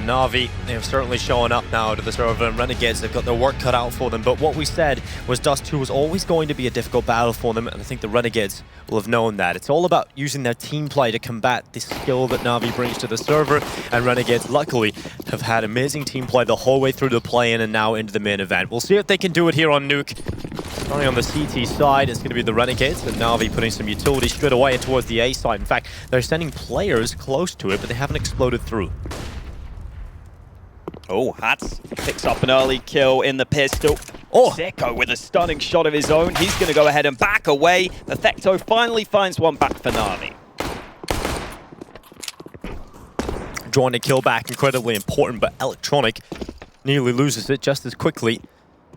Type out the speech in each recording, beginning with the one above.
Na'Vi, they're certainly showing up now to the server, and Renegades, they've got their work cut out for them. But what we said was Dust 2 was always going to be a difficult battle for them, and I think the Renegades will have known that. It's all about using their team play to combat the skill that Na'Vi brings to the server, and Renegades, luckily, have had amazing team play the whole way through the play-in and now into the main event. We'll see if they can do it here on Nuke. Starting on the CT side, it's going to be the Renegades, and Na'Vi putting some utility straight away towards the A side. In fact, they're sending players close to it, but they haven't exploded through. Oh, Hats picks up an early kill in the pistol. Oh, Sicko with a stunning shot of his own. He's going to go ahead and back away. Perfecto finally finds one back for Na'Vi. Drawing a kill back, incredibly important, but Electronic nearly loses it just as quickly.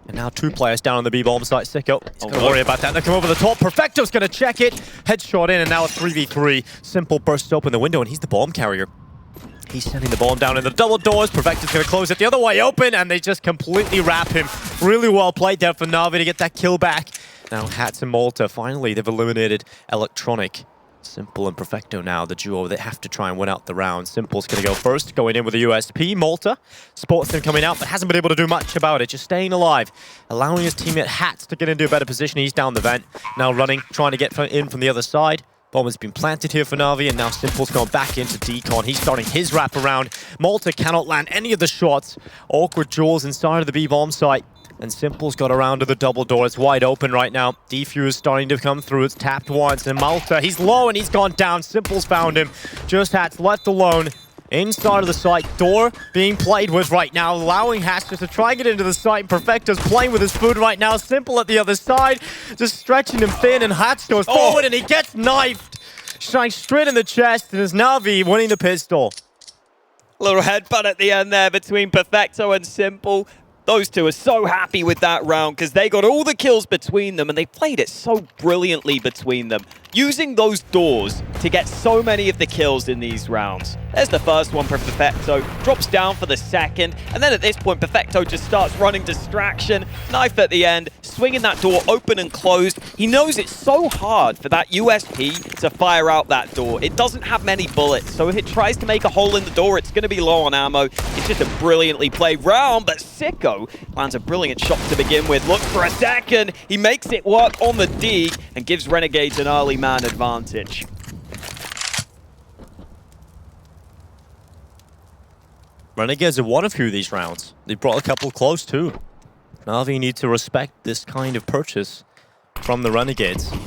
And now two players down on the B-bomb site. Sicko, he's going to worry about that. They come over the top. Perfecto's going to check it. Headshot in, and now a 3v3. Simple bursts open the window, and he's the bomb carrier. He's sending the bomb down in the double doors. Perfecto's going to close it the other way open, and they just completely wrap him. Really well played there for Na'Vi to get that kill back. Now Hats and Malta, finally, they've eliminated Electronic. Simple and Perfecto now, the duo, they have to try and win out the round. Simple's going to go first, going in with a USP. Malta, Sportsman coming out, but hasn't been able to do much about it, just staying alive, allowing his teammate Hats to get into a better position. He's down the vent, now running, trying to get in from the other side. Bomb has been planted here for Na'Vi, and now Simple's gone back into Decon. He's starting his wraparound. Malta cannot land any of the shots. Awkward duels inside of the B-bomb site. And Simple's got around to the double door. It's wide open right now. Defuse starting to come through. It's tapped once. And Malta, he's low and he's gone down. Simple's found him. Just Hats left alone inside of the site. Door being played with right now, allowing Hats just to try and get into the site. Perfecto's playing with his food right now. Simple at the other side, just stretching him thin. And Hats goes forward and he gets knifed. Shines straight in the chest. And it's Na'Vi winning the pistol. Little headbutt at the end there between Perfecto and Simple. Those two are so happy with that round because they got all the kills between them and they played it so brilliantly between them, using those doors to get so many of the kills in these rounds. There's the first one for Perfecto, drops down for the second, and then at this point Perfecto just starts running distraction, knife at the end, swinging that door open and closed. He knows it's so hard for that USP to fire out that door. It doesn't have many bullets, so if it tries to make a hole in the door, it's going to be low on ammo. It's just a brilliantly played round, but Sicko lands a brilliant shot to begin with. Look for a second, he makes it work on the dig and gives Renegades an early man advantage. Renegades have won a few of these rounds. They brought a couple close too. Na'Vi need to respect this kind of purchase from the Renegades. They're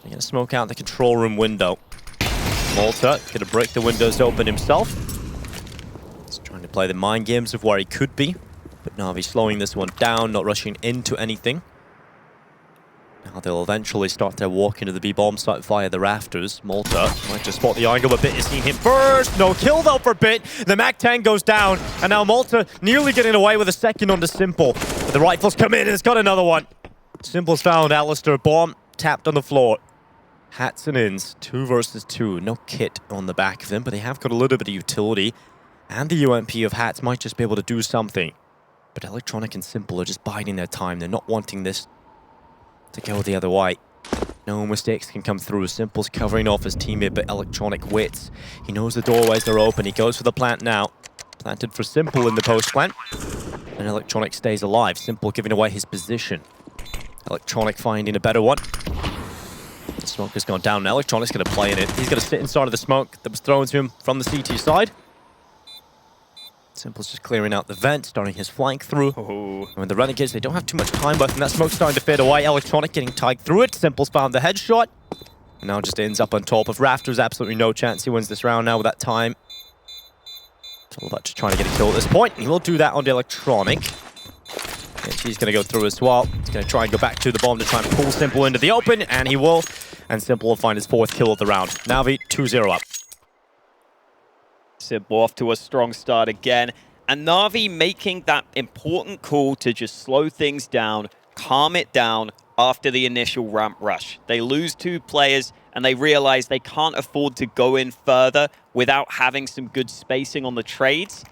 going to smoke out the control room window. Malta going to break the windows open himself. He's trying to play the mind games of where he could be. But Na'Vi slowing this one down, not rushing into anything. Now they'll eventually start their walk into the B-bomb site via the rafters. Malta might just spot the angle, but Bit has seen him first. No kill though for Bit. The MAC-10 goes down, and now Malta nearly getting away with a second onto Simple. But the rifles come in, and it's got another one. Simple's found Alistair. Bomb tapped on the floor. Hats and ins, 2 versus 2. No kit on the back of them, but they have got a little bit of utility. And the UMP of Hats might just be able to do something. But Electronic and Simple are just biding their time. They're not wanting this to go the other way. No mistakes can come through. Simple's covering off his teammate, but Electronic waits. He knows the doorways are open. He goes for the plant now. Planted for Simple in the post plant. And Electronic stays alive. Simple giving away his position. Electronic finding a better one. The smoke has gone down. Electronic's going to play in it. He's going to sit inside of the smoke that was thrown to him from the CT side. Simple's just clearing out the vent, starting his flank through. And with the Renegades, they don't have too much time left, and that smoke's starting to fade away. Electronic getting tagged through it. Simple's found the headshot. And now just ends up on top of rafters. Absolutely no chance he wins this round now with that time. It's all about just trying to get a kill at this point. He will do that on the Electronic. And she's going to go through as well. He's going to try and go back to the bomb to try and pull Simple into the open, and he will. And Simple will find his 4th kill of the round. Na'Vi 2-0 up. Simple off to a strong start again. And Na'Vi making that important call to just slow things down, calm it down after the initial ramp rush. They lose 2 players and they realize they can't afford to go in further without having some good spacing on the trades.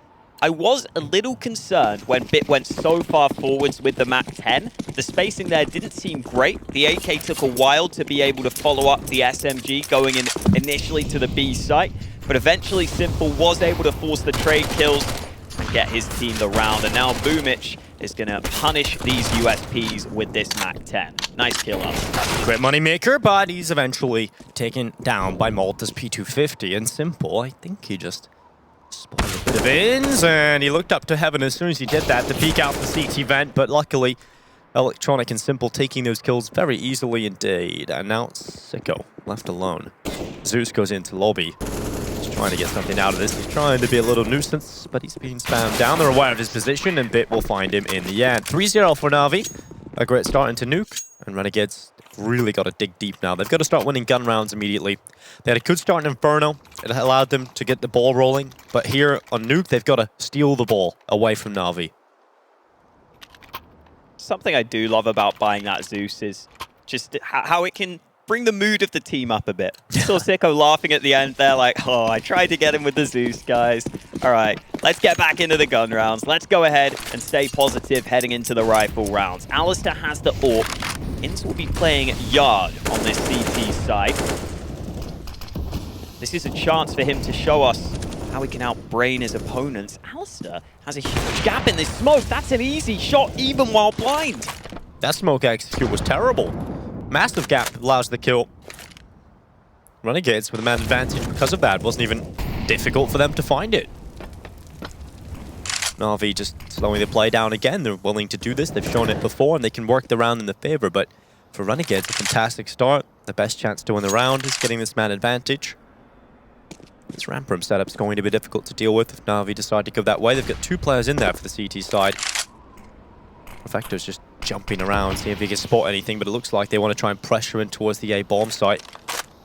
I was a little concerned when Bit went so far forwards with the MAC-10. The spacing there didn't seem great. The AK took a while to be able to follow up the SMG going in initially to the B site, but eventually Simple was able to force the trade kills and get his team the round. And now Boomich is going to punish these USPs with this MAC-10. Nice kill up. Great money maker, but he's eventually taken down by Malta's P250. And Simple, I think he just spotted a bit of ins, and he looked up to heaven as soon as he did that to peek out the CT vent, but luckily Electronic and Simple taking those kills very easily indeed. And now Sicko left alone. Zeus goes into lobby. He's trying to get something out of this. He's trying to be a little nuisance, but he's being spammed down. They're aware of his position, and Bit will find him in the end. 3-0 for Na'Vi. A great start into Nuke, and Renegades really got to dig deep now. They've got to start winning gun rounds immediately. They had a good start in Inferno. It allowed them to get the ball rolling. But here on Nuke, they've got to steal the ball away from Na'Vi. Something I do love about buying that Zeus is just how it can bring the mood of the team up a bit. Saw Sicko laughing at the end there like, oh, I tried to get him with the Zeus, guys. All right, let's get back into the gun rounds. Let's go ahead and stay positive heading into the rifle rounds. Alistair has the AWP. Inns will be playing Yard on this CT side. This is a chance for him to show us how he can outbrain his opponents. Alistair has a huge gap in this smoke. That's an easy shot even while blind. That smoke execute was terrible. Massive gap allows the kill. Renegades with a man advantage because of that. It wasn't even difficult for them to find it. Na'Vi just slowing the play down again. They're willing to do this. They've shown it before, and they can work the round in the favor. But for Renegades, a fantastic start. The best chance to win the round is getting this man advantage. This ramp room setup's going to be difficult to deal with if Na'Vi decide to go that way. They've got 2 players in there for the CT side. Perfecto's just jumping around, seeing if he can spot anything, but it looks like they want to try and pressure in towards the A bomb site.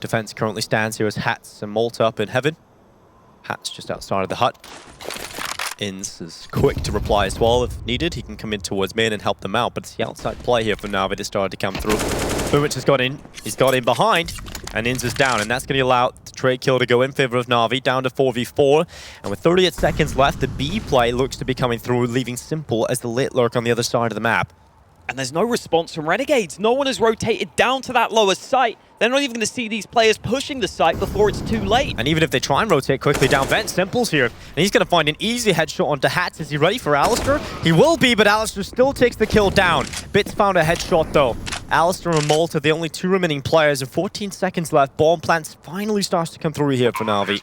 Defense currently stands here as Hats and Malta up in heaven. Hats just outside of the hut. Inns is quick to reply as well. If needed, he can come in towards main and help them out, but it's the outside play here for Na'Vi that started to come through. Boomich has got in. He's got in behind, and Inns is down, and that's going to allow the trade kill to go in favor of Na'Vi, down to 4v4. And with 38 seconds left, the B play looks to be coming through, leaving Simple as the lit lurk on the other side of the map. And there's no response from Renegades. No one has rotated down to that lower site. They're not even going to see these players pushing the site before it's too late. And even if they try and rotate quickly down vent, Simple's here. And he's going to find an easy headshot onto Hats. Is he ready for Alistair? He will be, but Alistair still takes the kill down. Bits found a headshot though. Alistair and Malta, the only 2 remaining players, and 14 seconds left. Bomb plants finally starts to come through here for Na'Vi.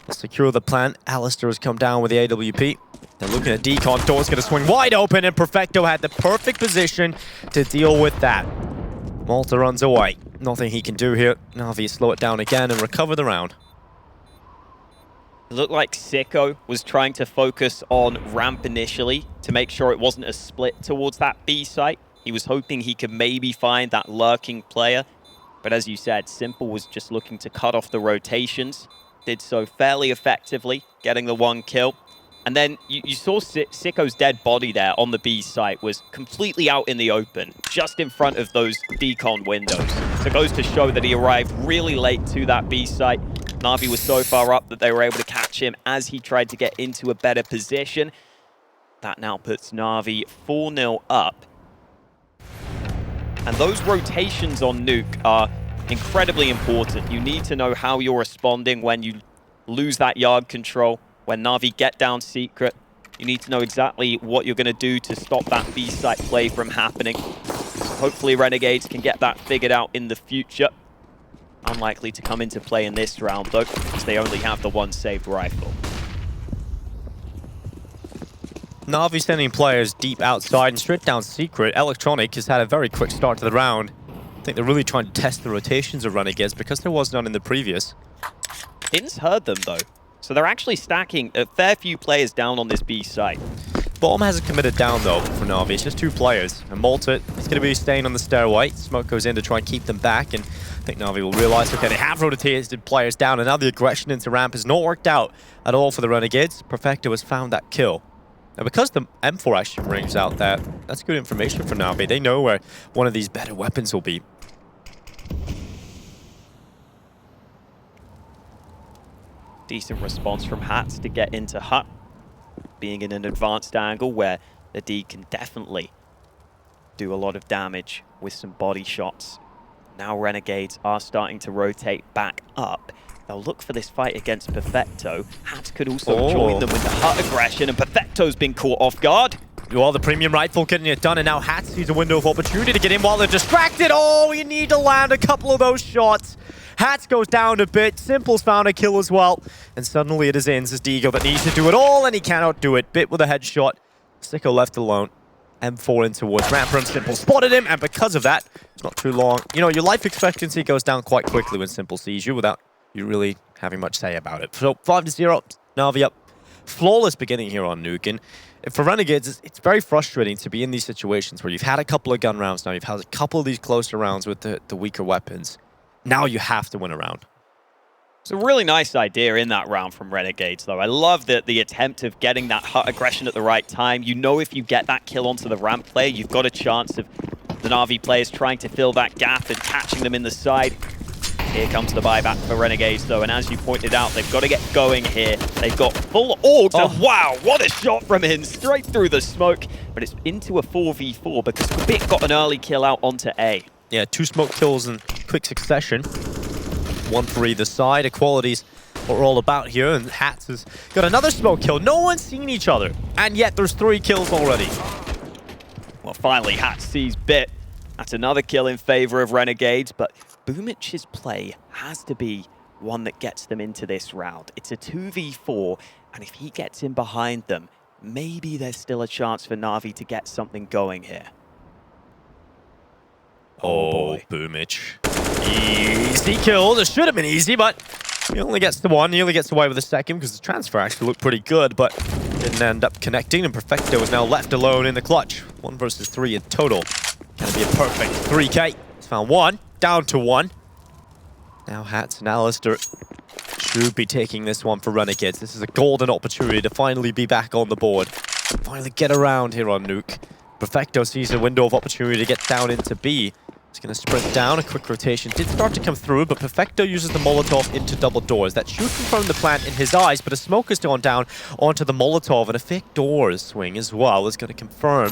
Secure the plant. Alistair has come down with the AWP. They're looking at Decon. Door's going to swing wide open, and Perfecto had the perfect position to deal with that. Malta runs away. Nothing he can do here. Na'Vi slow it down again and recover the round. It looked like Sicko was trying to focus on ramp initially to make sure it wasn't a split towards that B site. He was hoping he could maybe find that lurking player. But as you said, Simple was just looking to cut off the rotations. Did so fairly effectively, getting the 1 kill. And then you saw Sicko's dead body there on the B site was completely out in the open, just in front of those decon windows. So it goes to show that he arrived really late to that B site. Na'Vi was so far up that they were able to catch him as he tried to get into a better position. That now puts Na'Vi 4-0 up. And those rotations on Nuke are incredibly important. You need to know how you're responding when you lose that yard control. When Na'Vi get down secret, you need to know exactly what you're going to do to stop that B-site play from happening. Hopefully Renegades can get that figured out in the future. Unlikely to come into play in this round though, because they only have the 1 saved rifle. Na'Vi sending players deep outside and straight down secret. Electronic has had a very quick start to the round. I think they're really trying to test the rotations of Renegades because there was none in the previous. Inns heard them though. So they're actually stacking a fair few players down on this B site. Bomb hasn't committed down though for Na'Vi. It's just 2 players. And Malta is going to be staying on the stairway. Smoke goes in to try and keep them back. And I think Na'Vi will realize, okay, they have rotated players down. And now the aggression into ramp has not worked out at all for the Renegades. Perfecto has found that kill. Now because the M4 actually rings out there, that's good information for Na'Vi. They know where one of these better weapons will be. Decent response from Hats to get into hut. being in an advanced angle where the D can definitely do a lot of damage with some body shots. Now Renegades are starting to rotate back up. They'll look for this fight against Perfecto. Hats could also join them with the hut aggression, and Perfecto's been caught off guard. Well, the premium rifle getting it done, and now Hats sees a window of opportunity to get in while they're distracted. Oh, you need to land a couple of those shots. Hats goes down a bit. Simple's found a kill as well. And suddenly it is Inns as Deagle that needs to do it all, and he cannot do it. Bit with a headshot. Sicko left alone. M4 in towards ramp from Simple. Spotted him, and because of that, it's not too long. You know, your life expectancy goes down quite quickly when Simple sees you without you really having much say about it. So 5-0, Na'Vi up. Flawless beginning here on Nuke. And for Renegades, it's very frustrating to be in these situations where you've had a couple of gun rounds now, you've had a couple of these closer rounds with the weaker weapons. Now you have to win a round. It's a really nice idea in that round from Renegades, though. I love the attempt of getting that hut aggression at the right time. You know if you get that kill onto the ramp player, you've got a chance of the Na'Vi players trying to fill that gap and catching them in the side. Here comes the buyback for Renegades, though, and as you pointed out, they've got to get going here. They've got full orgs, and wow, what a shot from him, straight through the smoke. But it's into a 4v4 because Bit got an early kill out onto A. Yeah, 2 smoke kills in quick succession. 1 for either side. Equality's what we're all about here, and Hats has got another smoke kill. No one's seen each other, and yet there's 3 kills already. Well, finally, Hats sees Bit. That's another kill in favor of Renegades, but Boomic's play has to be one that gets them into this round. It's a 2v4, and if he gets in behind them, maybe there's still a chance for Na'Vi to get something going here. Oh boy, Boomic. Easy kill. This should have been easy, but he only gets the one. He only gets away with the second because the transfer actually looked pretty good, but didn't end up connecting, and Perfecto is now left alone in the clutch. 1 versus 3 in total. Gonna be a perfect 3K. He's found 1. Down to 1. Now Hats and Alistair should be taking this one for Renegades. This is a golden opportunity to finally be back on the board. Finally get around here on Nuke. Perfecto sees a window of opportunity to get down into B. He's going to sprint down. A quick rotation did start to come through, but Perfecto uses the Molotov into double doors. That should confirm the plant in his eyes, but a smoke has gone down onto the Molotov, and a fake doors swing as well is going to confirm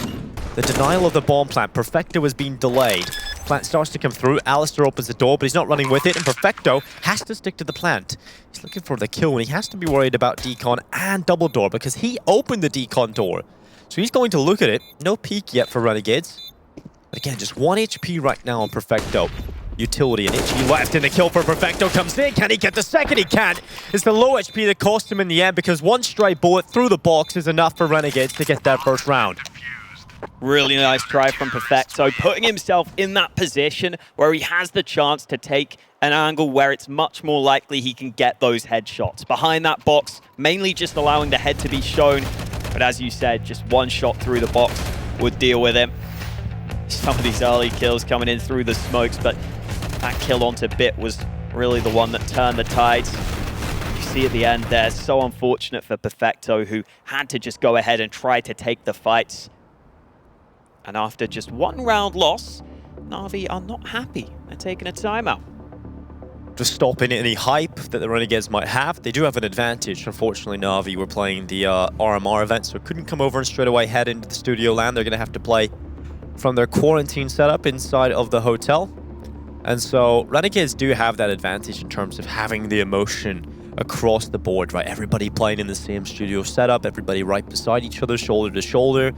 the denial of the bomb plant. Perfecto has been delayed. Plant starts to come through. Alistair opens the door, but he's not running with it, and Perfecto has to stick to the plant. He's looking for the kill, and he has to be worried about decon and double door because he opened the decon door. So he's going to look at it. No peek yet for Renegades. But again, just 1 HP right now on Perfecto. Utility, and itchy left, and the kill for Perfecto comes in. Can he get the second? He can't. It's the low HP that cost him in the end because 1 stray bullet through the box is enough for Renegades to get that first round. Really nice try from Perfecto, putting himself in that position where he has the chance to take an angle where it's much more likely he can get those headshots. Behind that box, mainly just allowing the head to be shown. But as you said, just 1 shot through the box would deal with him. Some of these early kills coming in through the smokes, but that kill onto Bit was really the one that turned the tides. You see at the end there, so unfortunate for Perfecto, who had to just go ahead and try to take the fights. And after just 1 round loss, Na'Vi are not happy. They're taking a timeout. Just stopping any hype that the Renegades might have. They do have an advantage. Unfortunately, Na'Vi were playing the RMR event, so couldn't come over and straight away head into the studio land. They're going to have to play from their quarantine setup inside of the hotel. And so Renegades do have that advantage in terms of having the emotion across the board, right? Everybody playing in the same studio setup, everybody right beside each other, shoulder to shoulder.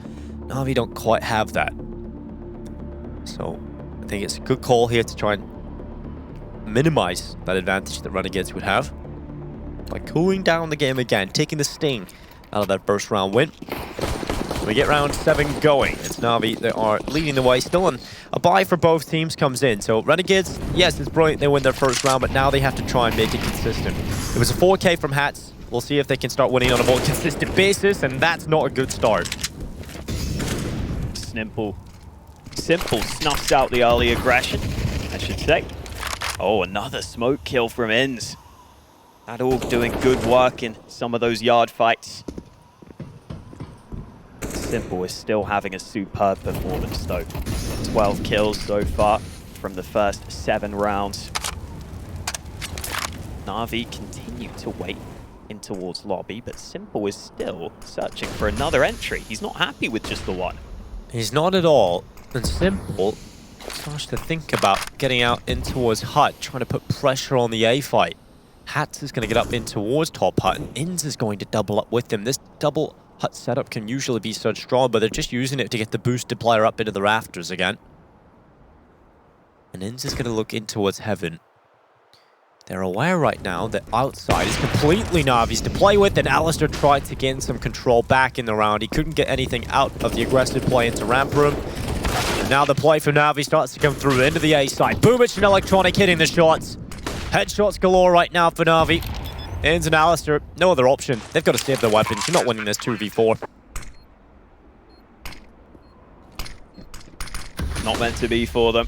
Na'Vi don't quite have that. So I think it's a good call here to try and minimize that advantage that Renegades would have by cooling down the game again, taking the sting out of that first round win. We get round 7 going. It's Na'Vi that are leading the way still, and a bye for both teams comes in. So Renegades, yes, it's brilliant they win their first round, but now they have to try and make it consistent. It was a 4K from Hats. We'll see if they can start winning on a more consistent basis, and that's not a good start. Simple snuffs out the early aggression, I should say. Oh, another smoke kill from Inns. That all doing good work in some of those yard fights. Simple is still having a superb performance though. 12 kills so far from the first 7 rounds. Na'Vi continue to wait in towards lobby, but Simple is still searching for another entry. He's not happy with just the one. He's not at all. And Simple starts to think about getting out in towards Hut, trying to put pressure on the A fight. Hats is going to get up in towards top Hut, and Inns is going to double up with him. This double Hut setup can usually be so strong, but they're just using it to get the boosted player up into the rafters again. And Inns is going to look in towards Heaven. They're aware right now that outside is completely Navi's to play with, and Alistair tried to gain some control back in the round. He couldn't get anything out of the aggressive play into ramp room. And now the play from Navi starts to come through into the A side. Boomich and Electronic hitting the shots. Headshots galore right now for Navi. Inns and Alistair, no other option. They've got to save their weapons. You're not winning this 2v4. Not meant to be for them.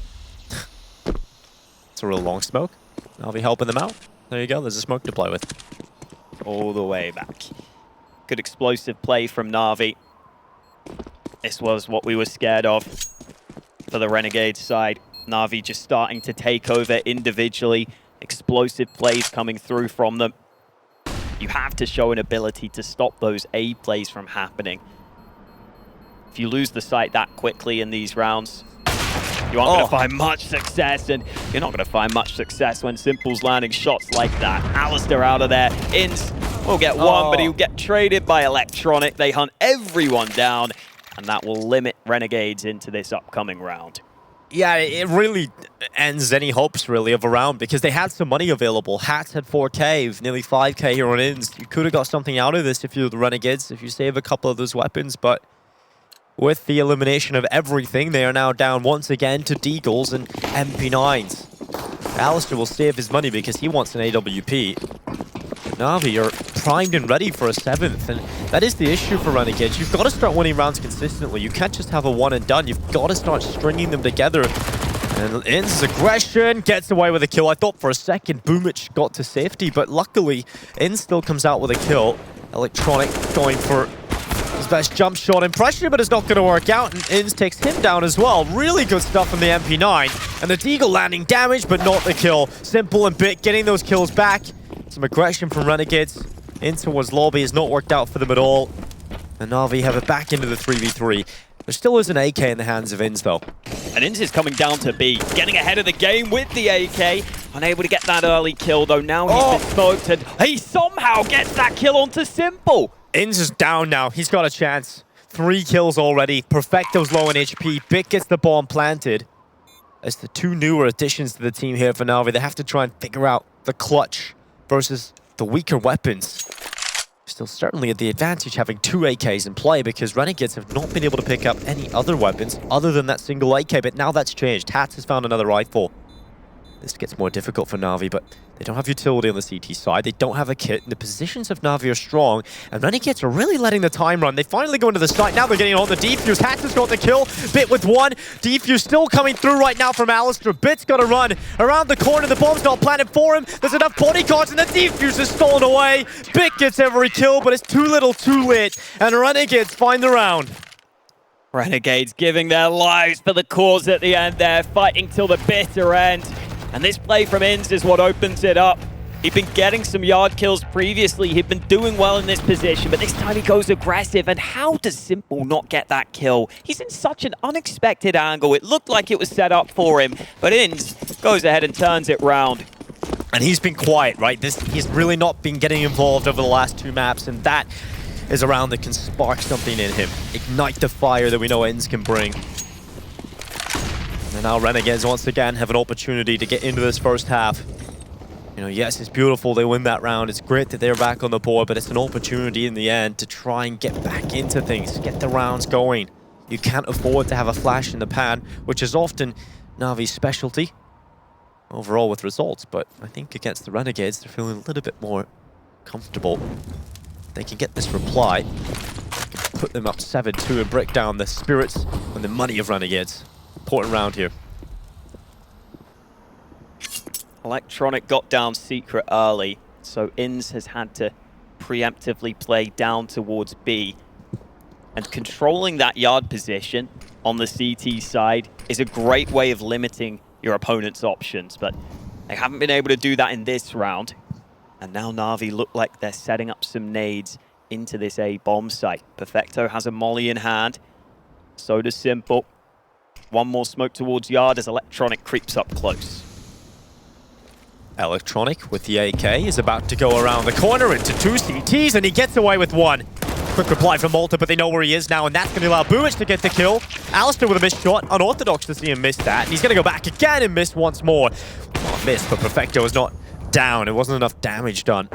It's a real long smoke. Navi helping them out. There you go, there's a smoke to play with. All the way back. Good explosive play from Na'Vi. This was what we were scared of for the Renegades side. Na'Vi just starting to take over individually. Explosive plays coming through from them. You have to show an ability to stop those A plays from happening. If you lose the site that quickly in these rounds, you aren't going to find much success, and you're not going to find much success when Simple's landing shots like that. Alistair out of there. Inns will get one, but he'll get traded by Electronic. They hunt everyone down, and that will limit Renegades into this upcoming round. Yeah, it really ends any hopes, really, of a round, because they had some money available. Hats had 4K, nearly 5K here on Inns. You could have got something out of this if you're the Renegades, if you save a couple of those weapons, but with the elimination of everything, they are now down once again to Deagles and MP9s. Alistair will save his money because he wants an AWP. Na'Vi are primed and ready for a 7th, and that is the issue for Renegades. You've got to start winning rounds consistently. You can't just have a one and done. You've got to start stringing them together. And Inns' aggression gets away with a kill. I thought for a second Boomich got to safety, but luckily Inns still comes out with a kill. Electronic going for his best jump shot impression, but it's not going to work out, and Inns takes him down as well. Really good stuff from the MP9, and the Deagle landing damage, but not the kill. Simple and Bit getting those kills back. Some aggression from Renegades in towards lobby has not worked out for them at all. And Na'Vi have it back into the 3v3. There still is an AK in the hands of Inns, though. And Inns is coming down to B, getting ahead of the game with the AK. Unable to get that early kill, though. Now he's been smoked, and he somehow gets that kill onto Simple. Inns is down now. He's got a chance. 3 kills already. Perfecto's low in HP. Bit gets the bomb planted. As the 2 newer additions to the team here for Na'Vi, they have to try and figure out the clutch versus the weaker weapons. Still certainly at the advantage having 2 AKs in play, because Renegades have not been able to pick up any other weapons other than that single AK, but now that's changed. Hats has found another rifle. This gets more difficult for Na'Vi, but they don't have utility on the CT side. They don't have a kit, and the positions of Na'Vi are strong, and Renegades are really letting the time run. They finally go into the site. Now they're getting on the defuse. Hats has got the kill. Bit with 1. Defuse still coming through right now from Alistair. Bit's got to run around the corner. The bomb's not planted for him. There's enough bodyguards, and the defuse is stolen away. Bit gets every kill, but it's too little too late, and Renegades find the round. Renegades giving their lives for the cause at the end there, fighting till the bitter end. And this play from Inns is what opens it up. He'd been getting some yard kills previously. He'd been doing well in this position, but this time he goes aggressive. And how does Simple not get that kill? He's in such an unexpected angle. It looked like it was set up for him, but Inns goes ahead and turns it round. And he's been quiet, right? He's really not been getting involved over the last 2 maps, and that is a round that can spark something in him. Ignite the fire that we know Inns can bring. And now Renegades once again have an opportunity to get into this first half. You know, yes, it's beautiful they win that round. It's great that they're back on the board, but it's an opportunity in the end to try and get back into things, get the rounds going. You can't afford to have a flash in the pan, which is often Navi's specialty overall with results. But I think against the Renegades, they're feeling a little bit more comfortable. They can get this reply, put them up 7-2 and break down the spirits and the money of Renegades. Important round here. Electronic got down secret early, so Inns has had to preemptively play down towards B. And controlling that yard position on the CT side is a great way of limiting your opponent's options, but they haven't been able to do that in this round. And now Na'Vi look like they're setting up some nades into this A bomb site. Perfecto has a molly in hand. So does Simple. One more smoke towards Yard as Electronic creeps up close. Electronic with the AK is about to go around the corner into 2 CTs, and he gets away with 1. Quick reply from Malta, but they know where he is now, and that's going to allow Buic to get the kill. Alistair with a missed shot. Unorthodox to see him miss that. And he's going to go back again and miss once more. Not missed, but Perfecto is not down. It wasn't enough damage done.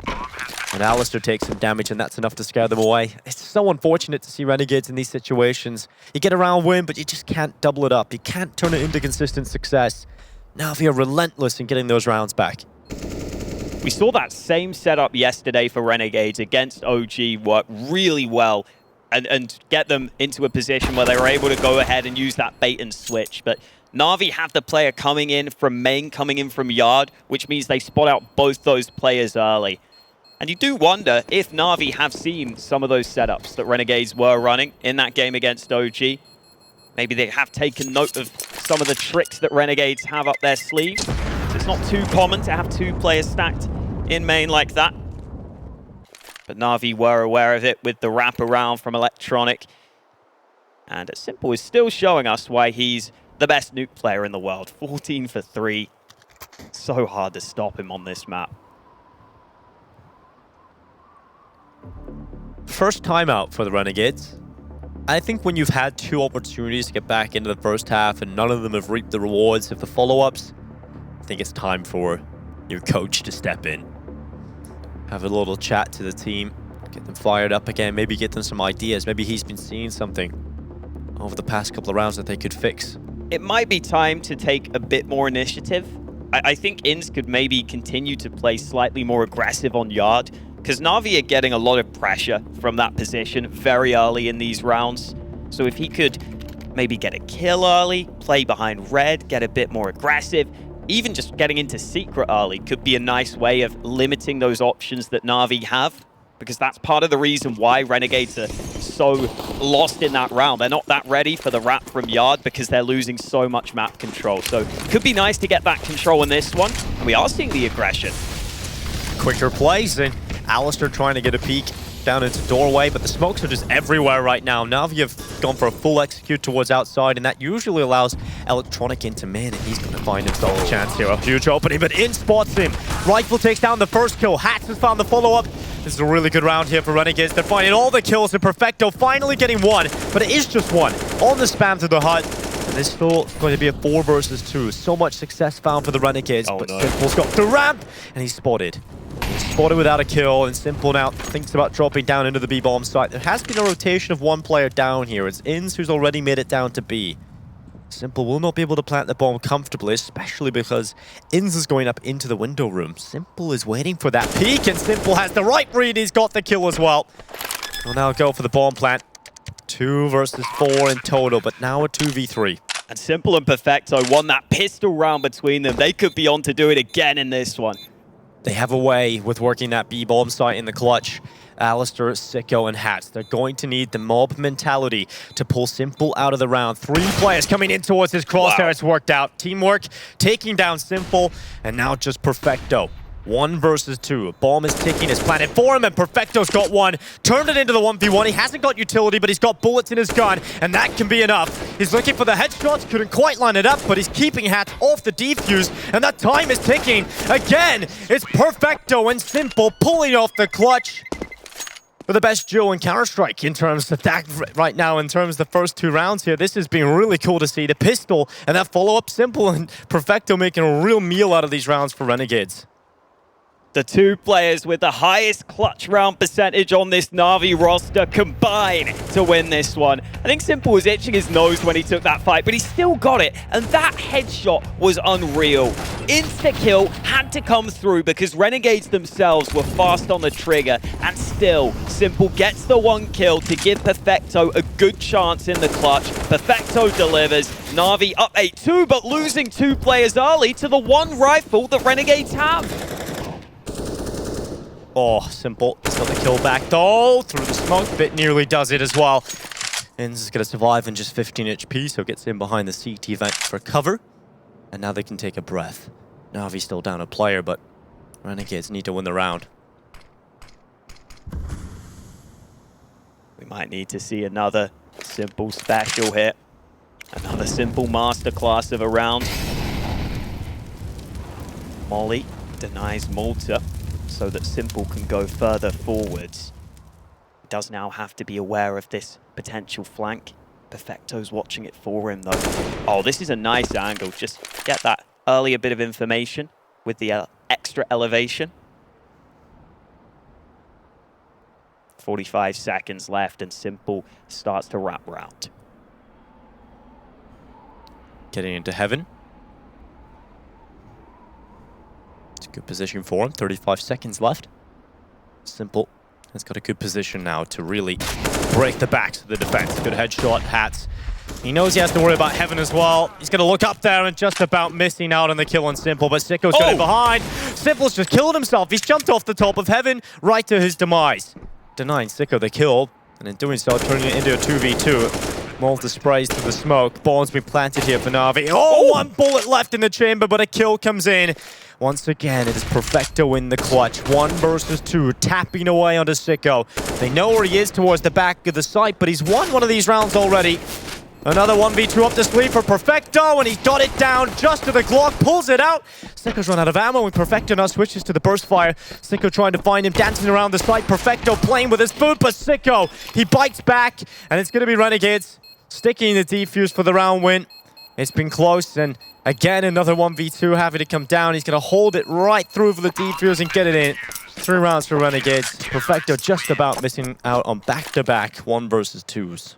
And Alistair takes some damage, and that's enough to scare them away. It's so unfortunate to see Renegades in these situations. You get a round win, but you just can't double it up. You can't turn it into consistent success. Na'Vi are relentless in getting those rounds back. We saw that same setup yesterday for Renegades against OG work really well and get them into a position where they were able to go ahead and use that bait and switch. But Na'Vi have the player coming in from main, coming in from yard, which means they spot out both those players early. And you do wonder if Na'Vi have seen some of those setups that Renegades were running in that game against OG. Maybe they have taken note of some of the tricks that Renegades have up their sleeve. It's not too common to have 2 players stacked in main like that. But Na'Vi were aware of it with the wraparound from Electronic. And Simple is still showing us why he's the best Nuke player in the world. 14 for 3. So hard to stop him on this map. First timeout for the Renegades. I think when you've had 2 opportunities to get back into the first half and none of them have reaped the rewards of the follow-ups, I think it's time for your coach to step in. Have a little chat to the team, get them fired up again, maybe get them some ideas. Maybe he's been seeing something over the past couple of rounds that they could fix. It might be time to take a bit more initiative. I think Inns could maybe continue to play slightly more aggressive on yard, because Na'Vi are getting a lot of pressure from that position very early in these rounds. So if he could maybe get a kill early, play behind red, get a bit more aggressive, even just getting into secret early could be a nice way of limiting those options that Na'Vi have, because that's part of the reason why Renegades are so lost in that round. They're not that ready for the wrap from yard because they're losing so much map control. So it could be nice to get that control in this one, and we are seeing the aggression. Quicker plays, and Alistair trying to get a peek down into doorway, but the smokes are just everywhere right now. Na'Vi have gone for a full execute towards outside, and that usually allows Electronic into mid, and he's going to find himself a chance here. A huge opening, but In spots him. Rifle takes down the first kill. Hats has found the follow-up. This is a really good round here for Renegades. They're finding all the kills, and Perfecto finally getting 1, but it is just 1 on the spam to the hut. And there's still going to be a 4 versus 2. So much success found for the Renegades, but no. Simple's got the ramp, and he's spotted. Spotted without a kill, and Simple now thinks about dropping down into the B bomb site. There has been a rotation of 1 player down here. It's Inns who's already made it down to B. Simple will not be able to plant the bomb comfortably, especially because Inns is going up into the window room. Simple is waiting for that peek, and Simple has the right read. He's got the kill as well. He'll now go for the bomb plant. 2 versus 4 in total, but now a 2v3. And Simple and Perfecto won that pistol round between them. They could be on to do it again in this one. They have a way with working that B-bomb site in the clutch. Alistair, Sicko, and Hats. They're going to need the mob mentality to pull Simple out of the round. 3 players coming in towards his crosshair. Wow. It's worked out. Teamwork, taking down Simple, and now just Perfecto. 1 versus 2. A bomb is ticking, is planted for him, and Perfecto's got 1. Turned it into the 1v1. He hasn't got utility, but he's got bullets in his gun, and that can be enough. He's looking for the headshots, couldn't quite line it up, but he's keeping Hats off the defuse, and that time is ticking. Again, it's Perfecto and Simple pulling off the clutch. For the best duo in Counter-Strike in terms of that right now, in terms of the first 2 rounds here. This has been really cool to see. The pistol and that follow-up, Simple and Perfecto making a real meal out of these rounds for Renegades. The 2 players with the highest clutch round percentage on this Na'Vi roster combine to win this one. I think Simple was itching his nose when he took that fight, but he still got it, and that headshot was unreal. Insta-kill had to come through because Renegades themselves were fast on the trigger, and still, Simple gets the 1 kill to give Perfecto a good chance in the clutch. Perfecto delivers. Na'Vi up 8-2, but losing 2 players early to the 1 rifle that Renegades have. Oh, Simple. He's got the kill back, though. Through the smoke. Bit nearly does it as well. Inns is going to survive in just 15 HP, so gets in behind the CT vent for cover. And now they can take a breath. Na'Vi's still down a player, but Renegades need to win the round. We might need to see another simple special here. Another simple masterclass of a round. Molly denies Malta so that Simple can go further forwards. He does now have to be aware of this potential flank. Perfecto's watching it for him though. Oh, this is a nice angle. Just get that earlier bit of information with the extra elevation. 45 seconds left and Simple starts to wrap round. Getting into heaven. It's a good position for him. 35 seconds left. Simple has got a good position now to really break the backs of the defense. Good headshot, Hats. He knows he has to worry about heaven as well. He's going to look up there and just about missing out on the kill on Simple, but Sicko's got it behind. Simple's just killed himself. He's jumped off the top of heaven right to his demise. Denying Sicko the kill, and in doing so, turning it into a 2v2. Malta sprays to the smoke. Bomb's been planted here for Na'Vi. Oh, one bullet left in the chamber, but a kill comes in. Once again, it is Perfecto in the clutch. 1 versus 2, tapping away onto Sicko. They know where he is towards the back of the site, but he's won one of these rounds already. Another 1v2 up the sleeve for Perfecto, and he's got it down just to the Glock, pulls it out. Sicko's run out of ammo, and Perfecto now switches to the burst fire. Sicko trying to find him, dancing around the site. Perfecto playing with his food, but Sicko, he bites back, and it's going to be Renegades sticking the defuse for the round win. It's been close, and again, another 1v2 having to come down. He's going to hold it right through for the defuse and get it in. 3 rounds for Renegades. Perfecto just about missing out on back-to-back 1 versus 2s.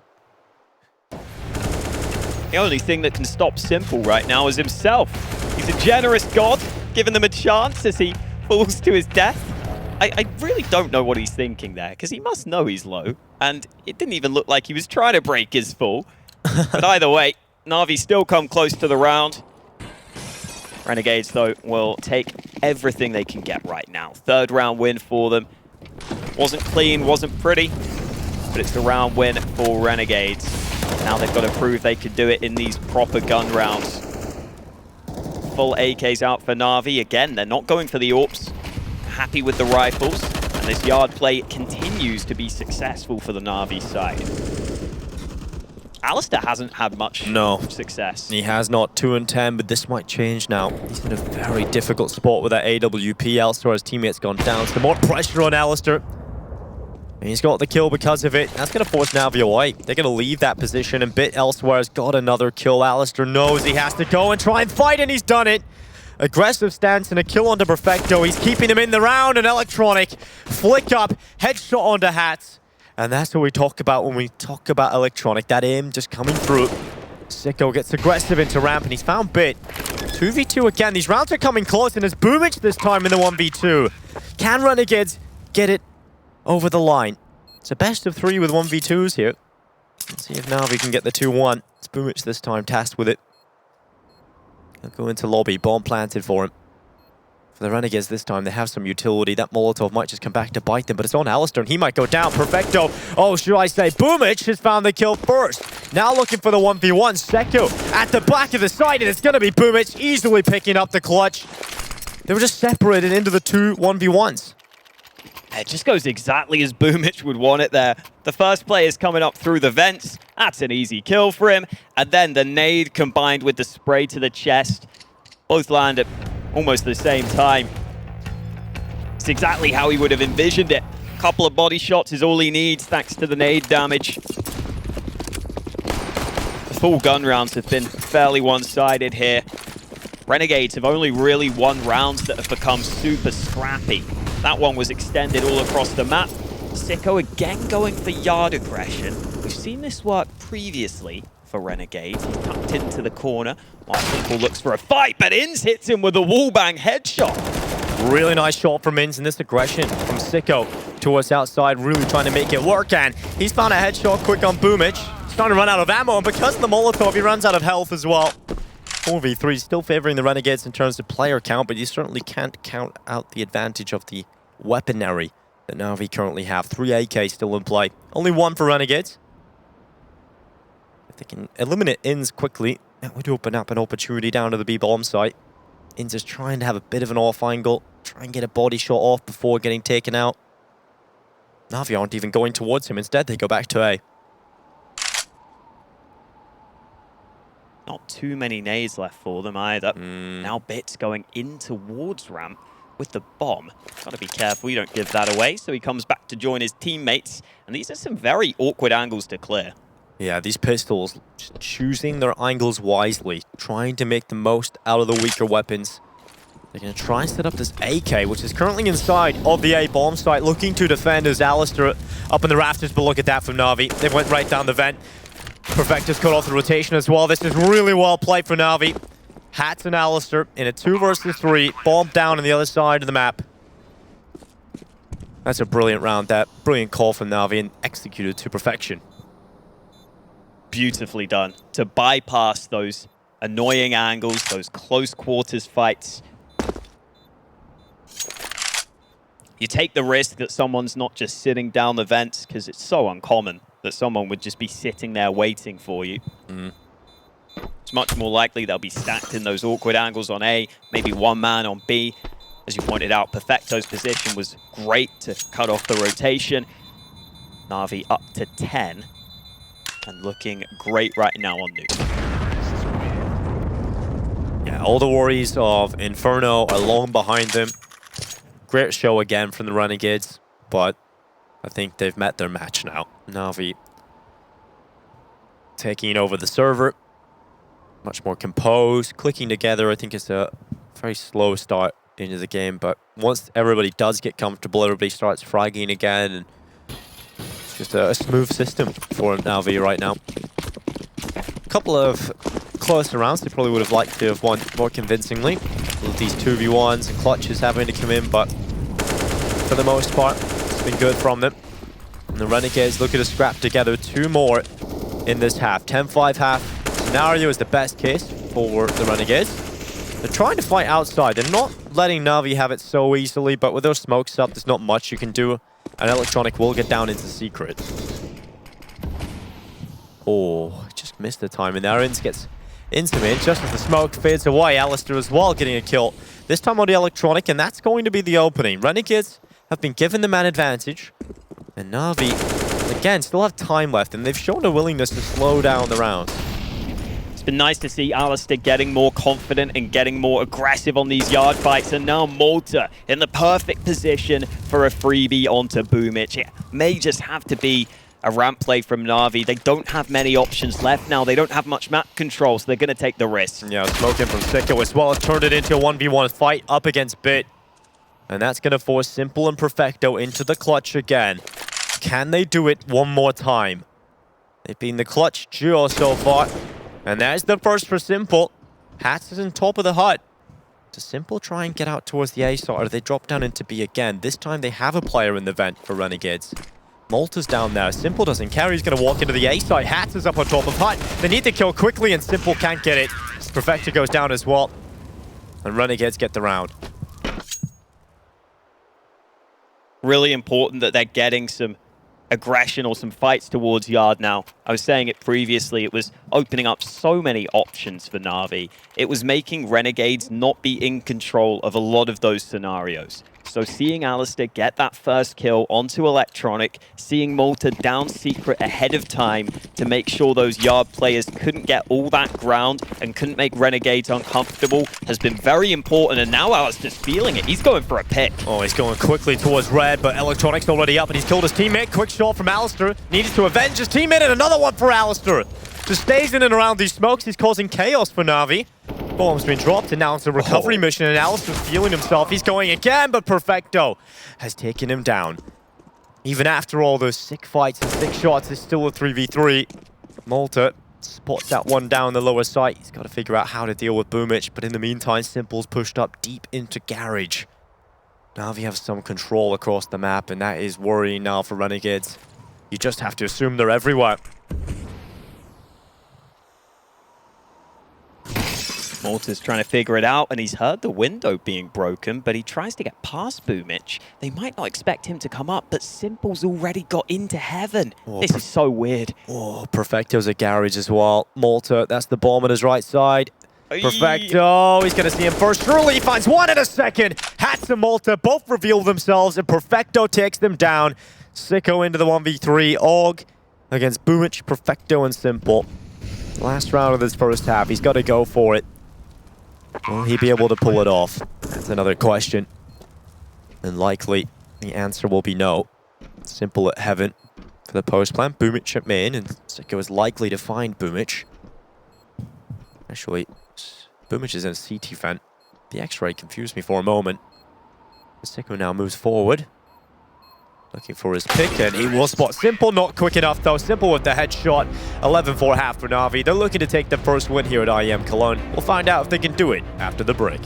The only thing that can stop Simple right now is himself. He's a generous god, giving them a chance as he falls to his death. I really don't know what he's thinking there, because he must know he's low, and it didn't even look like he was trying to break his fall. But either way, Na'Vi still come close to the round. Renegades, though, will take everything they can get right now. 3rd round win for them. Wasn't clean, wasn't pretty, but it's a round win for Renegades. Now they've got to prove they could do it in these proper gun rounds. Full AKs out for Na'Vi. Again, they're not going for the AWPs. Happy with the rifles. And this yard play continues to be successful for the Na'Vi side. Alistair hasn't had much success. He has not. 2 and 10, but this might change now. He's in a very difficult spot with that AWP. Elsewhere, his teammates gone down. So more pressure on Alistair. And he's got the kill because of it. That's going to force Na'Vi away. They're going to leave that position, and Bit elsewhere has got another kill. Alistair knows he has to go and try and fight, and he's done it. Aggressive stance and a kill onto Perfecto. He's keeping him in the round, and Electronic flick up, headshot onto Hats. And that's what we talk about when we talk about Electronic. That aim just coming through. Sicko gets aggressive into ramp, and he's found Bit. 2v2 again. These rounds are coming close, and it's Boomich this time in the 1v2. Can Renegades get it over the line? It's a best of 3 with 1v2s here. Let's see if Na'Vi can get the 2-1. It's Boomich this time, tasked with it. He'll go into lobby, bomb planted for him. For the Renegades this time, they have some utility. That Molotov might just come back to bite them, but it's on Alistair, and he might go down. Perfecto. Oh, should I say Boomich has found the kill first. Now looking for the 1v1. Sicko at the back of the site, and it's going to be Boomich easily picking up the clutch. They were just separated into the 2 1v1s. It just goes exactly as Boomich would want it there. The first play is coming up through the vents. That's an easy kill for him. And then the nade combined with the spray to the chest. Both land at almost the same time. It's exactly how he would have envisioned it. A couple of body shots is all he needs thanks to the nade damage. The full gun rounds have been fairly one-sided here. Renegades have only really won rounds that have become super scrappy. That one was extended all across the map. Sicko again going for yard aggression. We've seen this work previously for Renegades. He's tucked into the corner while Simple looks for a fight, but Inns hits him with a wallbang headshot. Really nice shot from Inns, and this aggression from Sicko towards outside, really trying to make it work, and he's found a headshot quick on Boomich. He's starting to run out of ammo, and because of the Molotov, he runs out of health as well. 4v3, still favoring the Renegades in terms of player count, but you certainly can't count out the advantage of the weaponry that Na'Vi currently have. 3 AK still in play. Only 1 for Renegades. If they can eliminate Inns quickly, that would open up an opportunity down to the B-bomb site. Inns is trying to have a bit of an off angle, try and get a body shot off before getting taken out. Na'Vi aren't even going towards him. Instead, they go back to A. Not too many nades left for them either. Now Bits going in towards ramp with the bomb. Got to be careful you don't give that away. So he comes back to join his teammates. And these are some very awkward angles to clear. Yeah, these pistols, just choosing their angles wisely, trying to make the most out of the weaker weapons. They're going to try and set up this AK, which is currently inside of the A bomb site, looking to defend as Alistair up in the rafters, but look at that from Na'Vi. They went right down the vent. Perfecto's cut off the rotation as well. This is really well played for Na'Vi. Hats and Alistair in a 2 versus 3, bomb down on the other side of the map. That's a brilliant round, that brilliant call from Na'Vi and executed to perfection. Beautifully done to bypass those annoying angles, those close quarters fights. You take the risk that someone's not just sitting down the vents, because it's so uncommon that someone would just be sitting there waiting for you. It's much more likely they'll be stacked in those awkward angles on A, maybe one man on B. As you pointed out, Perfecto's position was great to cut off the rotation. Na'Vi up to 10 and looking great right now on Nuke. Yeah, all the worries of Inferno are long behind them. Great show again from the Renegades, but I think they've met their match now. Na'Vi taking over the server. Much more composed, clicking together. I think it's a very slow start into the game, but once everybody does get comfortable, everybody starts fragging again, and it's just a smooth system for Na'Vi right now. A couple of closer rounds they probably would have liked to have won more convincingly. With these 2v1s and clutches having to come in, but for the most part, it's been good from them. And the Renegades looking to scrap together 2 more in this half. 10-5 half scenario is the best case for the Renegades. They're trying to fight outside. They're not letting Na'Vi have it so easily, but with those smokes up, there's not much you can do. And Electronic will get down into secret. Oh, just missed the time. And Arins gets into mid just as the smoke fades away. Alistair as well getting a kill. This time on the Electronic, and that's going to be the opening. Renegades have been given the man advantage. And Na'Vi, again, still have time left, and they've shown a willingness to slow down the rounds. It's been nice to see Alistair getting more confident and getting more aggressive on these yard fights, and now Malta in the perfect position for a freebie onto Boomich. It may just have to be a ramp play from Na'Vi. They don't have many options left now. They don't have much map control, so they're going to take the risk. Yeah, smoking from Sicko as well as turned it into a 1v1 fight up against Bit. And that's going to force Simple and Perfecto into the clutch again. Can they do it one more time? They've been the clutch duo so far. And there's the first for Simple. Hats is on top of the hut. Does Simple try and get out towards the A side, or do they drop down into B again? This time they have a player in the vent for Renegades. Malta's down there. Simple doesn't care. He's going to walk into the A side. Hats is up on top of hut. They need to kill quickly, and Simple can't get it. Perfecto goes down as well. And Renegades get the round. Really important that they're getting some aggression or some fights towards yard now. I was saying it previously, it was opening up so many options for Na'Vi. It was making Renegades not be in control of a lot of those scenarios. So seeing Alistair get that first kill onto Electronic, seeing Malta down secret ahead of time to make sure those yard players couldn't get all that ground and couldn't make Renegades uncomfortable has been very important, and now Alistair's feeling it. He's going for a pick. Oh, he's going quickly towards red, but Electronic's already up and he's killed his teammate. Quick shot from Alistair. Needed to avenge his teammate, and another one for Alistair. Just stays in and around these smokes. He's causing chaos for Na'Vi. Bomb's been dropped, and now it's a recovery mission, and Alistair's feeling himself. He's going again, but Perfecto has taken him down. Even after all those sick fights and sick shots, it's still a 3v3. Malta spots that one down the lower site. He's got to figure out how to deal with Boomich, but in the meantime, Simple's pushed up deep into Garage. Na'Vi have some control across the map, and that is worrying now for Renegades. You just have to assume they're everywhere. Malta's trying to figure it out, and he's heard the window being broken, but he tries to get past Boomich. They might not expect him to come up, but Simple's already got into heaven. Oh, this is so weird. Oh, Perfecto's a Garage as well. Malta, that's the bomb on his right side. Perfecto, he's going to see him first. Surely he finds one in a second. Hats and Malta both reveal themselves, and Perfecto takes them down. Sicko into the 1v3. Og against Boomich, Perfecto, and Simple. Last round of this first half. He's got to go for it. Will he be able to pull it off? That's another question. And likely the answer will be no. Simple at heaven for the post plan. Boomich at main, and Sicko is likely to find Boomich. Actually, Boomich is in a CT vent. The X-ray confused me for a moment. Sicko now moves forward. Looking for his pick, and he will spot Simple. Not quick enough, though. Simple with the headshot. 11-4 half for Na'Vi. They're looking to take the first win here at IEM Cologne. We'll find out if they can do it after the break.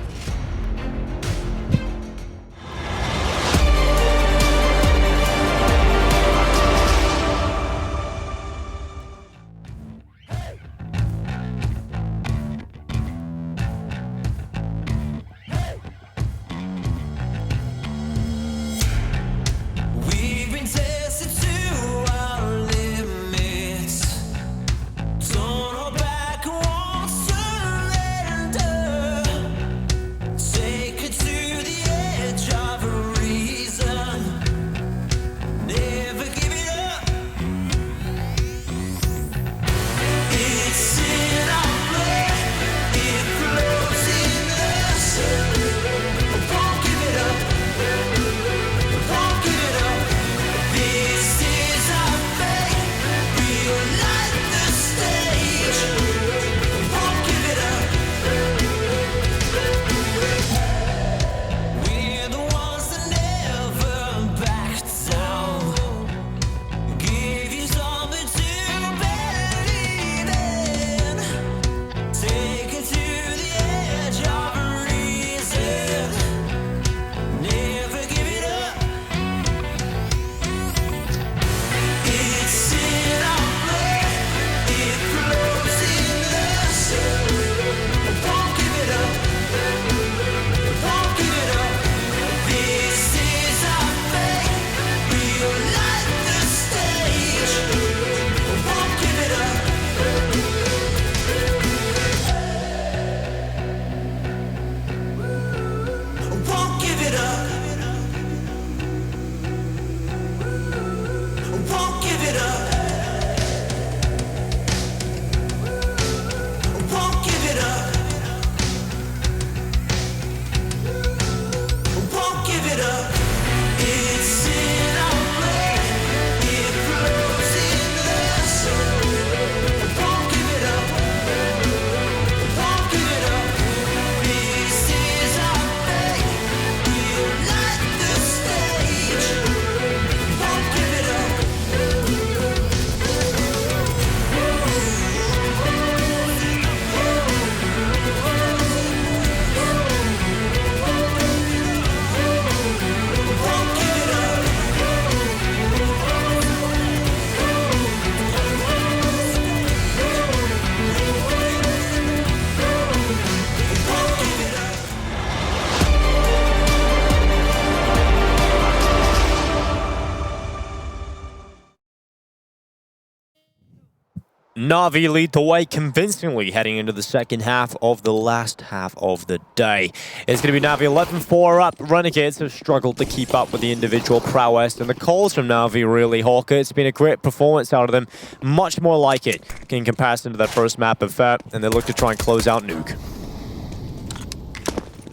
Na'Vi lead the way convincingly heading into the second half of the last half of the day. It's going to be Na'Vi 11-4 up. Renegades have struggled to keep up with the individual prowess, and the calls from Na'Vi really hawk it. It's been a great performance out of them, much more like it in comparison to that first map of Fair, and they look to try and close out Nuke.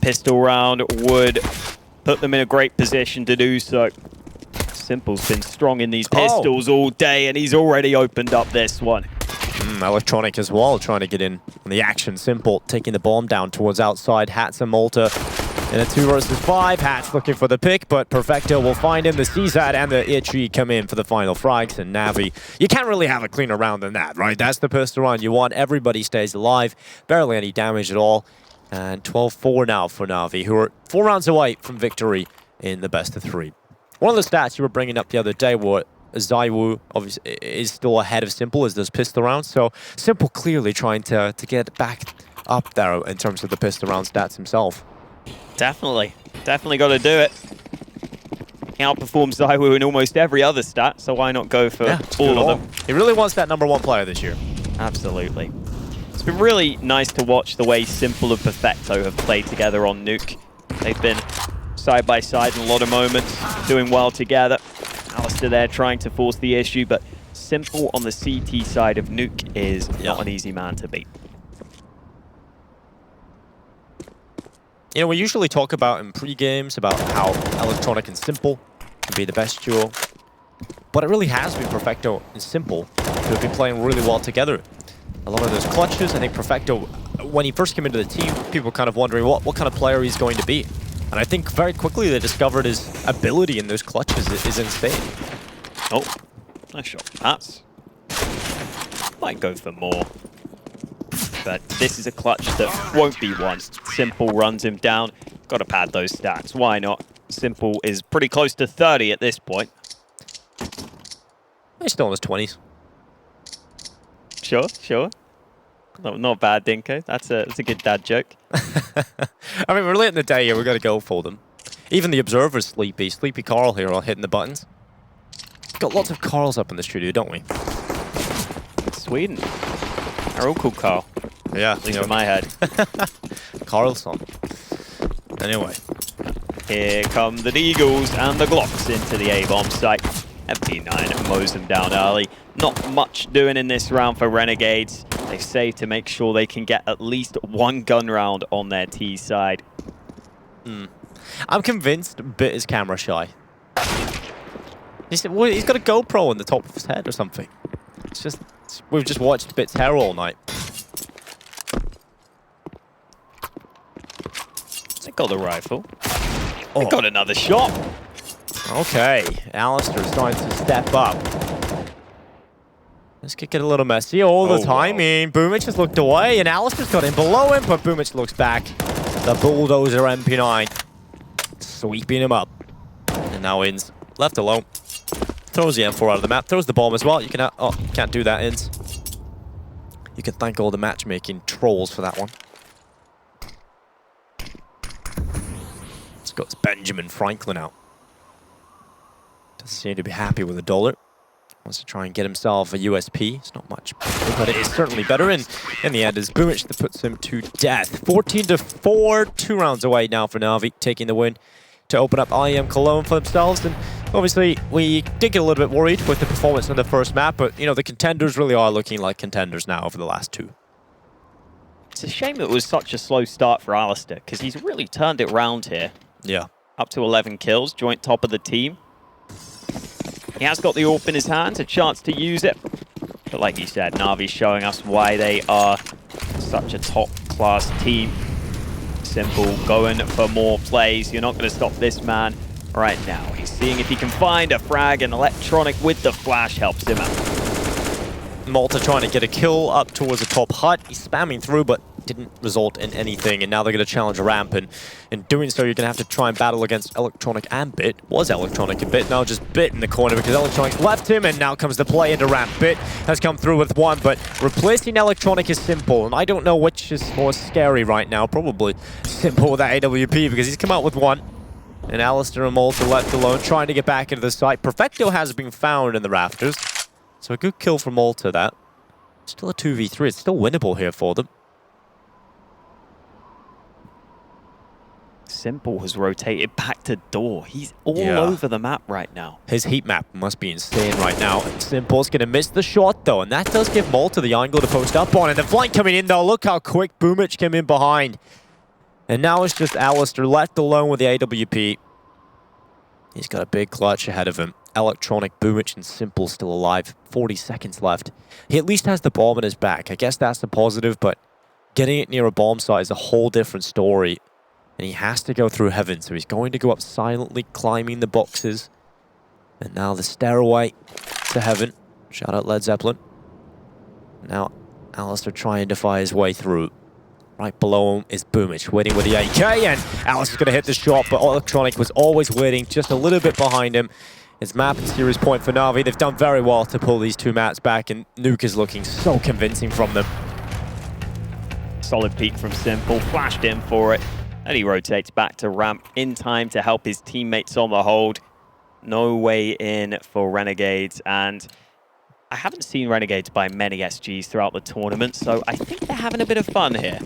Pistol round would put them in a great position to do so. Simple's been strong in these pistols all day, and he's already opened up this one. Electronic as well, trying to get in on the action. Simple taking the bomb down towards outside. Hats and Malta in a 2 versus 5. Hats looking for the pick, but Perfecto will find him. The CSAT and the Itchy come in for the final frags, and Na'Vi, you can't really have a cleaner round than that, right? That's the pistol round you want. Everybody stays alive. Barely any damage at all. And 12-4 now for Na'Vi, who are 4 rounds away from victory in the best of 3. One of the stats you were bringing up the other day were Zaiwu obviously is still ahead of Simple as those pistol rounds, so Simple clearly trying to get back up there in terms of the pistol round stats himself. Definitely got to do it. He outperforms Zaiwu in almost every other stat, so why not go for all of them? He really wants that #1 player this year. Absolutely. It's been really nice to watch the way Simple and Perfecto have played together on Nuke. They've been side by side in a lot of moments, doing well together. Alistair there trying to force the issue, but Simple on the CT side of Nuke is not an easy man to beat. You know, we usually talk about in pre-games about how Electronic and Simple can be the best duo. But it really has been Perfecto and Simple who have been playing really well together. A lot of those clutches, I think Perfecto, when he first came into the team, people were kind of wondering what kind of player he's going to be. And I think very quickly they discovered his ability in those clutches is insane. Oh, nice shot. That's... might go for more. But this is a clutch that won't be won. Simple runs him down. Got to pad those stats. Why not? Simple is pretty close to 30 at this point. He's still in his 20s. Sure. Not bad, Dinko. That's a good dad joke. I mean, we're late in the day here. We've got to go for them. Even the Observer's sleepy. Sleepy Carl here all hitting the buttons. We've got lots of Carls up in the studio, don't we? Sweden. They're all called Carl. Yeah. At least in my head. Carlson. Anyway. Here come the Eagles and the Glocks into the A-bomb site. MP9 mows them down early. Not much doing in this round for Renegades. They save to make sure they can get at least one gun round on their T side. I'm convinced Bit is camera shy. He's got a GoPro on the top of his head or something. It's just, we've just watched Bit's hair all night. They got the rifle. They got another shot. Okay, Alistair is starting to step up. This could get a little messy all the timing. Wow. Boomich has looked away, and Alistair's got in below him, but Boomich looks back. The Bulldozer MP9 sweeping him up. And now Inns left alone. Throws the M4 out of the map, throws the bomb as well. You can can't do that, Inns. You can thank all the matchmaking trolls for that one. Let's go. It's Benjamin Franklin out. Doesn't seem to be happy with $1. Wants to try and get himself a USP. It's not much, but it is certainly better. And in the end, is Boomich that puts him to death. 14-4, 2 rounds away now for Na'Vi, taking the win to open up IEM Cologne for themselves. And obviously, we did get a little bit worried with the performance on the first map, but you know the contenders really are looking like contenders now over the last 2. It's a shame it was such a slow start for Alistair, because he's really turned it round here. Yeah. Up to 11 kills, joint top of the team. He has got the AWP in his hands, a chance to use it. But like you said, Na'Vi's showing us why they are such a top-class team. Simple, going for more plays. You're not going to stop this man right now. He's seeing if he can find a frag, and Electronic with the flash helps him out. Malta trying to get a kill up towards the top hut. He's spamming through, but didn't result in anything, and now they're going to challenge a ramp, and in doing so, you're going to have to try and battle against Electronic and Bit. Was Electronic and Bit, now just Bit in the corner because Electronic left him, and now comes the play into ramp. Bit has come through with one, but replacing Electronic is Simple, and I don't know which is more scary right now. Probably Simple with that AWP because he's come out with one, and Alistair and Malta left alone, trying to get back into the site. Perfecto has been found in the rafters, so a good kill from Malta. That still a 2v3. It's still winnable here for them. Simple has rotated back to door. He's all over the map right now. His heat map must be insane right now. And Simple's going to miss the shot, though. And that does give Malta the angle to post up on. And the flank coming in, though. Look how quick Boomich came in behind. And now it's just Alistair left alone with the AWP. He's got a big clutch ahead of him. Electronic, Boomich, and Simple still alive. 40 seconds left. He at least has the bomb in his back. I guess that's the positive, but getting it near a bomb site is a whole different story. And he has to go through heaven, so he's going to go up silently, climbing the boxes. And now the stairway to heaven. Shout out Led Zeppelin. Now, Alistair trying to defy his way through. Right below him is Boomich, waiting with the AK, and Alistair's going to hit the shot, but Electronic was always waiting just a little bit behind him. It's map and series point for Na'Vi. They've done very well to pull these 2 maps back, and Nuke is looking so convincing from them. Solid peek from Simple, flashed in for it. And he rotates back to ramp in time to help his teammates on the hold. No way in for Renegades. And I haven't seen Renegades buy many SGs throughout the tournament, so I think they're having a bit of fun here.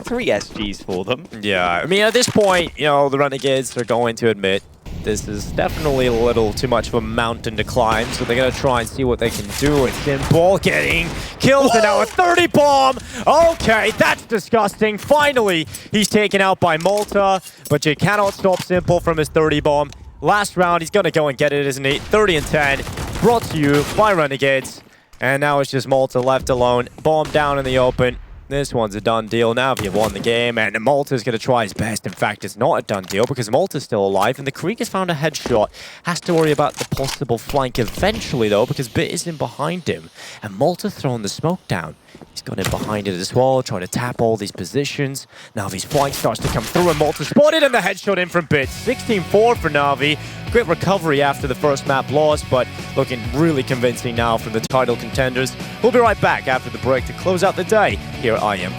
3 SGs for them. Yeah, I mean, at this point, you know, the Renegades are going to admit this is definitely a little too much of a mountain to climb, so they're going to try and see what they can do. It's Simple getting kills, and now a 30 bomb! Okay, that's disgusting. Finally, he's taken out by Malta, but you cannot stop Simple from his 30 bomb. Last round, he's going to go and get it, isn't he? 30 and 10, brought to you by Renegades. And now it's just Malta left alone. Bomb down in the open. This one's a done deal now if you've won the game, and Malta's going to try his best. In fact, it's not a done deal because Malta's still alive, and the Krieg has found a headshot. Has to worry about the possible flank eventually, though, because Bit is in behind him. And Malta throwing the smoke down. He's got in behind it as well, trying to tap all these positions. Navi's flank starts to come through, and Malta spotted, and the headshot in from Bit. 16-4 for Navi. Great recovery after the first map loss, but looking really convincing now from the title contenders. We'll be right back after the break to close out the day here at IEM.